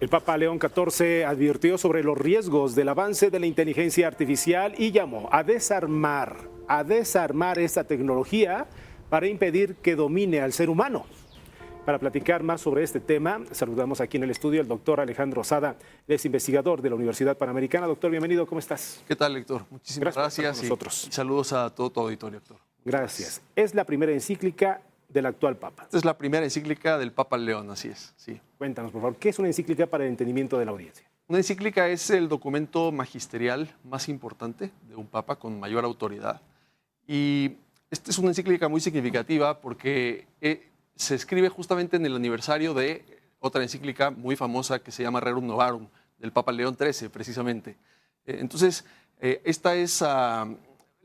El Papa León XIV advirtió sobre los riesgos del avance de la inteligencia artificial y llamó a desarmar esta tecnología para impedir que domine al ser humano. Para platicar más sobre este tema, saludamos aquí en el estudio al doctor Alejandro Sada, es investigador de la Universidad Panamericana. Doctor, bienvenido, ¿cómo estás? ¿Qué tal, Héctor? Muchísimas gracias por nosotros. Y saludos a todo tu auditorio, Héctor. Gracias. Es la primera encíclica del actual Papa. Esta es la primera encíclica del Papa León, así es, sí. Cuéntanos, por favor, ¿qué es una encíclica para el entendimiento de la audiencia? Una encíclica es el documento magisterial más importante de un Papa con mayor autoridad. Y esta es una encíclica muy significativa porque se escribe justamente en el aniversario de otra encíclica muy famosa que se llama Rerum Novarum, del Papa León XIII, precisamente. Entonces, esta es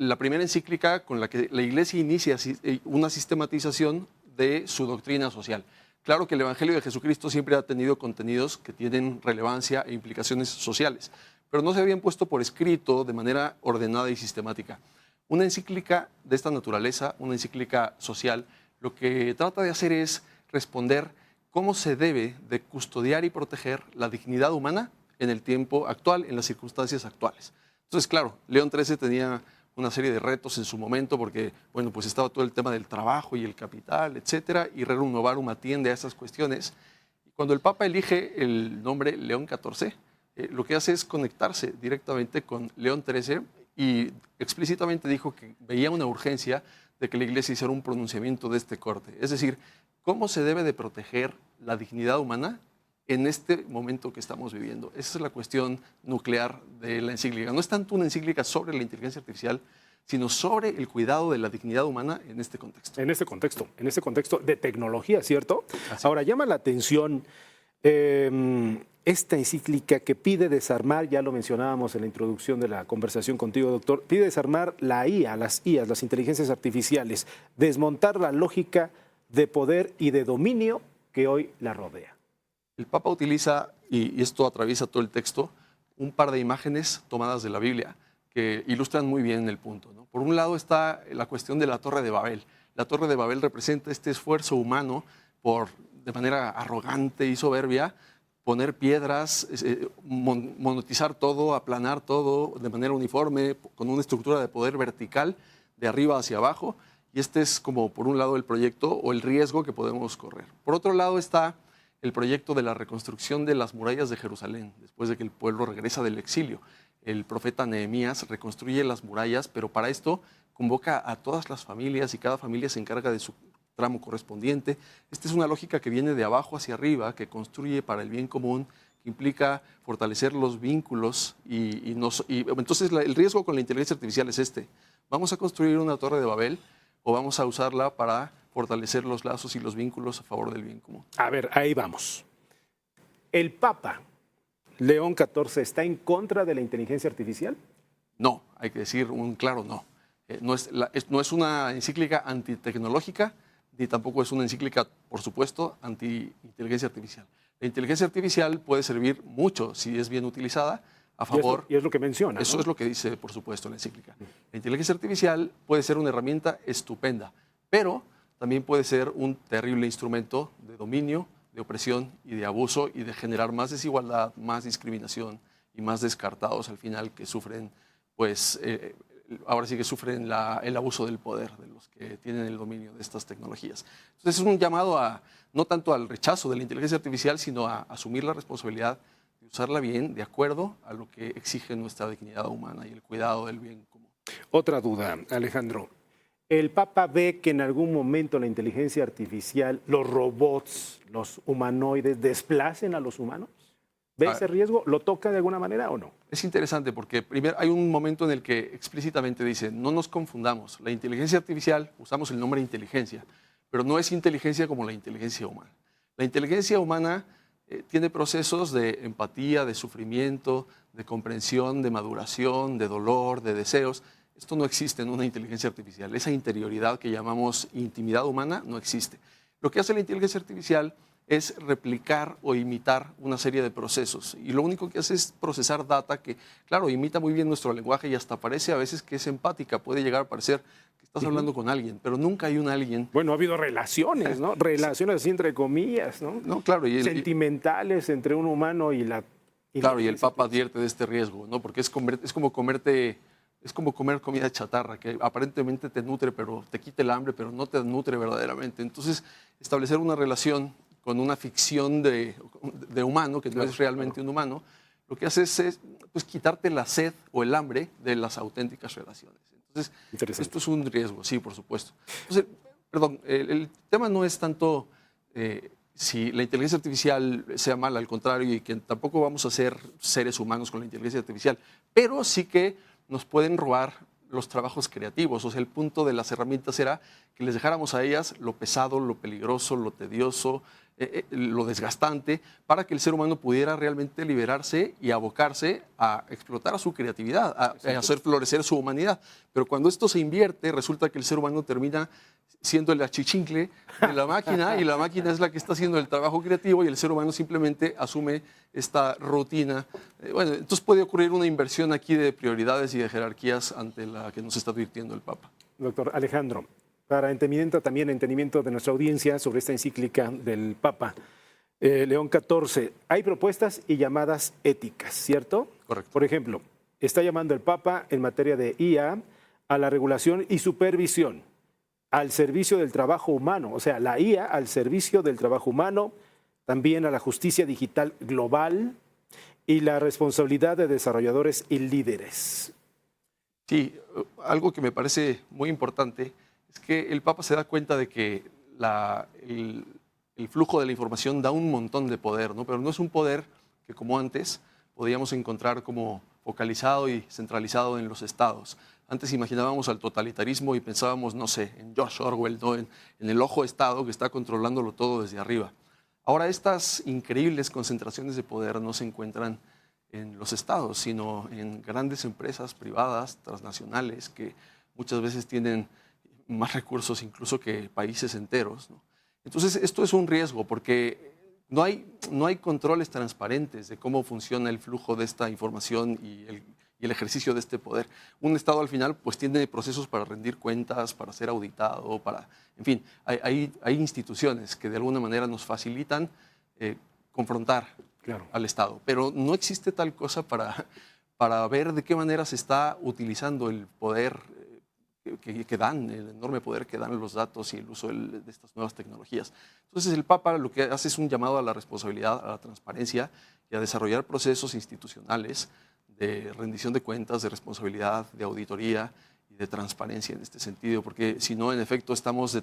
la primera encíclica con la que la Iglesia inicia una sistematización de su doctrina social. Claro que el Evangelio de Jesucristo siempre ha tenido contenidos que tienen relevancia e implicaciones sociales, pero no se habían puesto por escrito de manera ordenada y sistemática. Una encíclica de esta naturaleza, una encíclica social, lo que trata de hacer es responder cómo se debe de custodiar y proteger la dignidad humana en el tiempo actual, en las circunstancias actuales. Entonces, claro, León XIII tenía una serie de retos en su momento porque, bueno, pues estaba todo el tema del trabajo y el capital, etcétera, y Rerum Novarum atiende a esas cuestiones. Y cuando el Papa elige el nombre León XIV, lo que hace es conectarse directamente con León XIII y explícitamente dijo que veía una urgencia de que la Iglesia hiciera un pronunciamiento de este corte. Es decir, cómo se debe de proteger la dignidad humana en este momento que estamos viviendo. Esa es la cuestión nuclear de la encíclica. No es tanto una encíclica sobre la inteligencia artificial, sino sobre el cuidado de la dignidad humana en este contexto. En este contexto de tecnología, ¿cierto? Así. Ahora, llama la atención esta encíclica que pide desarmar, ya lo mencionábamos en la introducción de la conversación contigo, doctor, pide desarmar las IAs, las inteligencias artificiales, desmontar la lógica de poder y de dominio que hoy la rodea. El Papa utiliza, y esto atraviesa todo el texto, un par de imágenes tomadas de la Biblia que ilustran muy bien el punto, ¿no? Por un lado está la cuestión de la Torre de Babel. La Torre de Babel representa este esfuerzo humano por, de manera arrogante y soberbia, poner piedras, monotizar todo, aplanar todo de manera uniforme, con una estructura de poder vertical, de arriba hacia abajo. Y este es como, por un lado, el proyecto o el riesgo que podemos correr. Por otro lado está el proyecto de la reconstrucción de las murallas de Jerusalén, después de que el pueblo regresa del exilio. El profeta Nehemías reconstruye las murallas, pero para esto convoca a todas las familias y cada familia se encarga de su tramo correspondiente. Esta es una lógica que viene de abajo hacia arriba, que construye para el bien común, que implica fortalecer los vínculos y entonces el riesgo con la inteligencia artificial es este. ¿Vamos a construir una torre de Babel o vamos a usarla para fortalecer los lazos y los vínculos a favor del bien común? A ver, ahí vamos. ¿El Papa León XIV está en contra de la inteligencia artificial? No, hay que decir un claro no. No es una encíclica antitecnológica, ni tampoco es una encíclica, por supuesto, anti-inteligencia artificial. La inteligencia artificial puede servir mucho si es bien utilizada a favor. Y es lo que menciona. Eso ¿no? es lo que dice, por supuesto, la encíclica. La inteligencia artificial puede ser una herramienta estupenda, pero también puede ser un terrible instrumento de dominio, de opresión y de abuso y de generar más desigualdad, más discriminación y más descartados al final que sufren, pues, ahora sí que sufren el abuso del poder de los que tienen el dominio de estas tecnologías. Entonces es un llamado no tanto al rechazo de la inteligencia artificial, sino a asumir la responsabilidad de usarla bien, de acuerdo a lo que exige nuestra dignidad humana y el cuidado del bien común. Otra duda, Alejandro. ¿El Papa ve que en algún momento la inteligencia artificial, los robots, los humanoides, desplacen a los humanos? ¿Ve ese riesgo? ¿Lo toca de alguna manera o no? Es interesante porque primero hay un momento en el que explícitamente dice, no nos confundamos, la inteligencia artificial, usamos el nombre inteligencia, pero no es inteligencia como la inteligencia humana. La inteligencia humana tiene procesos de empatía, de sufrimiento, de comprensión, de maduración, de dolor, de deseos. Esto no existe en una inteligencia artificial. Esa interioridad que llamamos intimidad humana no existe. Lo que hace la inteligencia artificial es replicar o imitar una serie de procesos. Y lo único que hace es procesar data que, claro, imita muy bien nuestro lenguaje y hasta parece a veces que es empática. Puede llegar a parecer que estás hablando con alguien, pero nunca hay un alguien. Bueno, ha habido relaciones, ¿no? Relaciones así entre comillas, ¿no? No, claro. Sentimentales entre un humano y la... Claro, y el Papa advierte de este riesgo, ¿no? Porque es como comer comida chatarra, que aparentemente te nutre, pero te quita el hambre, pero no te nutre verdaderamente. Entonces, establecer una relación con una ficción de humano, que no es realmente un humano, lo que hace es pues, quitarte la sed o el hambre de las auténticas relaciones. Entonces, esto es un riesgo, sí, por supuesto. Entonces, perdón, el tema no es tanto si la inteligencia artificial sea mala, al contrario, y que tampoco vamos a ser seres humanos con la inteligencia artificial, pero sí que nos pueden robar los trabajos creativos. O sea, el punto de las herramientas era que les dejáramos a ellas lo pesado, lo peligroso, lo tedioso, lo desgastante, para que el ser humano pudiera realmente liberarse y abocarse a explotar a su creatividad, a hacer florecer su humanidad. Pero cuando esto se invierte, resulta que el ser humano termina siendo el achichincle de la máquina y la máquina es la que está haciendo el trabajo creativo y el ser humano simplemente asume esta rutina. Bueno, entonces puede ocurrir una inversión aquí de prioridades y de jerarquías ante la que nos está advirtiendo el Papa. Doctor Alejandro, para entendimiento de nuestra audiencia sobre esta encíclica del Papa León XIV, hay propuestas y llamadas éticas, ¿cierto? Correcto. Por ejemplo, está llamando el Papa en materia de IA a la regulación y supervisión al servicio del trabajo humano, o sea, la IA al servicio del trabajo humano, también a la justicia digital global y la responsabilidad de desarrolladores y líderes. Sí, algo que me parece muy importante es que el Papa se da cuenta de que el flujo de la información da un montón de poder, ¿no? Pero no es un poder que, como antes, podíamos encontrar como focalizado y centralizado en los estados. Antes imaginábamos al totalitarismo y pensábamos, no sé, en George Orwell, ¿no? en el ojo Estado que está controlándolo todo desde arriba. Ahora, estas increíbles concentraciones de poder no se encuentran en los estados, sino en grandes empresas privadas, transnacionales, que muchas veces tienen más recursos incluso que países enteros, ¿no? Entonces, esto es un riesgo porque no hay controles transparentes de cómo funciona el flujo de esta información y el ejercicio de este poder. Un Estado al final pues tiene procesos para rendir cuentas, para ser auditado, en fin, hay instituciones que de alguna manera nos facilitan confrontar al Estado, pero no existe tal cosa para ver de qué manera se está utilizando el poder que dan, el enorme poder que dan los datos y el uso de estas nuevas tecnologías. Entonces el Papa lo que hace es un llamado a la responsabilidad, a la transparencia y a desarrollar procesos institucionales de rendición de cuentas, de responsabilidad, de auditoría y de transparencia en este sentido, porque si no, en efecto, estamos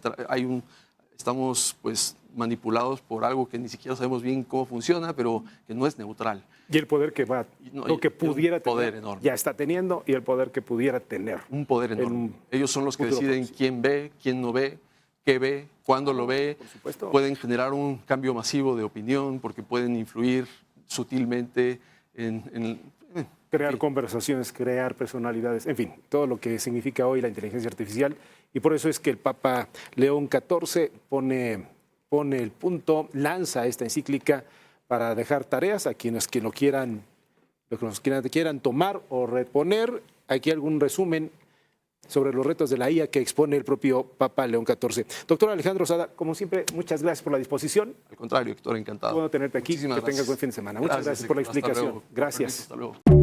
pues manipulados por algo que ni siquiera sabemos bien cómo funciona, pero que no es neutral. Y el poder que va, lo que pudiera tener, enorme. Ya está teniendo, y el poder que pudiera tener. Un poder enorme. Ellos son los que deciden quién ve, quién no ve, qué ve, cuándo lo ve. Por supuesto. Pueden generar un cambio masivo de opinión porque pueden influir sutilmente en crear conversaciones, crear personalidades, en fin, todo lo que significa hoy la inteligencia artificial. Y por eso es que el Papa León XIV pone el punto, lanza esta encíclica para dejar tareas a quienes que lo quieran tomar o reponer. Aquí algún resumen sobre los retos de la IA que expone el propio Papa León XIV. Doctor Alejandro Sada, como siempre, muchas gracias por la disposición. Al contrario, Héctor, encantado. Bueno tenerte aquí. Muchísimas que tengas buen fin de semana. Muchas gracias por la explicación. Gracias. Hasta luego.